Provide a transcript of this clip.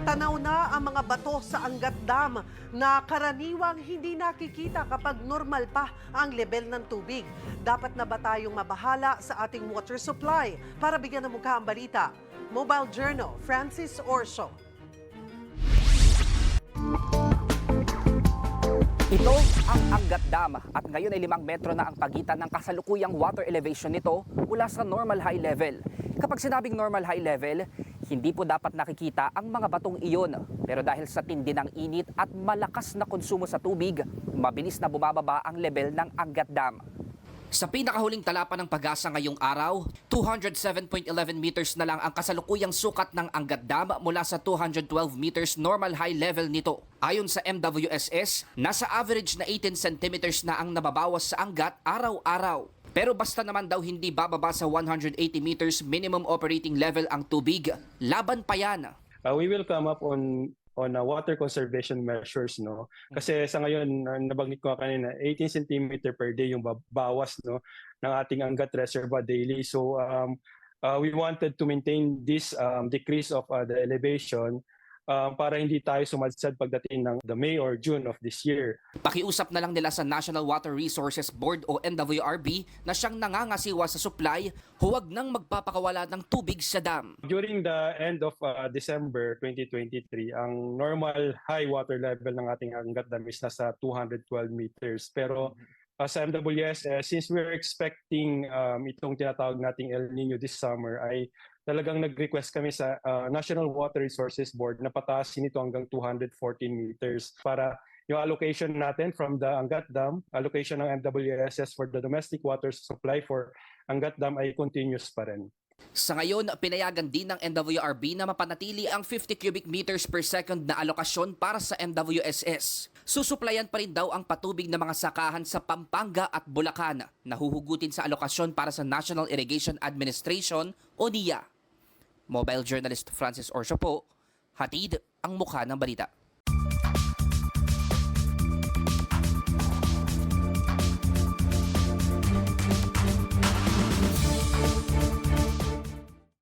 Tanaw na ang mga bato sa Angat Dam na karaniwang hindi nakikita kapag normal pa ang level ng tubig. Dapat na ba tayong mabahala sa ating water supply? Para bigyan ng mukha ang balita, Mobile Journal, Francis Orso. Ito ang Angat Dam at ngayon ay 5 metro na ang pagitan ng kasalukuyang water elevation nito mula sa normal high level. Kapag sinabing normal high level, hindi po dapat nakikita ang mga batong iyon. Pero dahil sa tindi ng init at malakas na konsumo sa tubig, mabilis na bumababa ang level ng Angat Dam. Sa pinakahuling talapan ng Pag-asa ngayong araw, 207.11 meters na lang ang kasalukuyang sukat ng Angat Dam mula sa 212 meters normal high level nito. Ayon sa MWSS, nasa average na 18 centimeters na ang nababawas sa Angat araw-araw. Pero basta naman daw hindi bababa sa 180 meters minimum operating level ang tubig, laban pa yan. We will come up on water conservation measures, no, kasi sa ngayon nabanggit ko kanina 18 cm per day yung bawas, no, ng ating Angat Reservoir daily. So we wanted to maintain this decrease of the elevation para hindi tayo sumadsad pagdating ng the May or June of this year. Pakiusap na lang nila sa National Water Resources Board o NWRB na siyang nangangasiwa sa supply, huwag nang magpapakawala ng tubig sa dam. During the end of December 2023, ang normal high water level ng ating Angat Dam is nasa 212 meters. Pero sa MWS, since we're expecting itong tinatawag nating El Nino this summer, ay talagang nag-request kami sa National Water Resources Board na pataasin ito hanggang 214 meters para yung allocation natin from the Angat Dam, allocation ng MWSS for the domestic water supply for Angat Dam ay continuous pa rin. Sa ngayon, pinayagan din ng NWRB na mapanatili ang 50 cubic meters per second na alokasyon para sa MWSS. Susuplayan pa rin daw ang patubig ng mga sakahan sa Pampanga at Bulacan na huhugutin sa alokasyon para sa National Irrigation Administration o NIA. Mobile Journalist Francis Orso po, hatid ang mukha ng balita.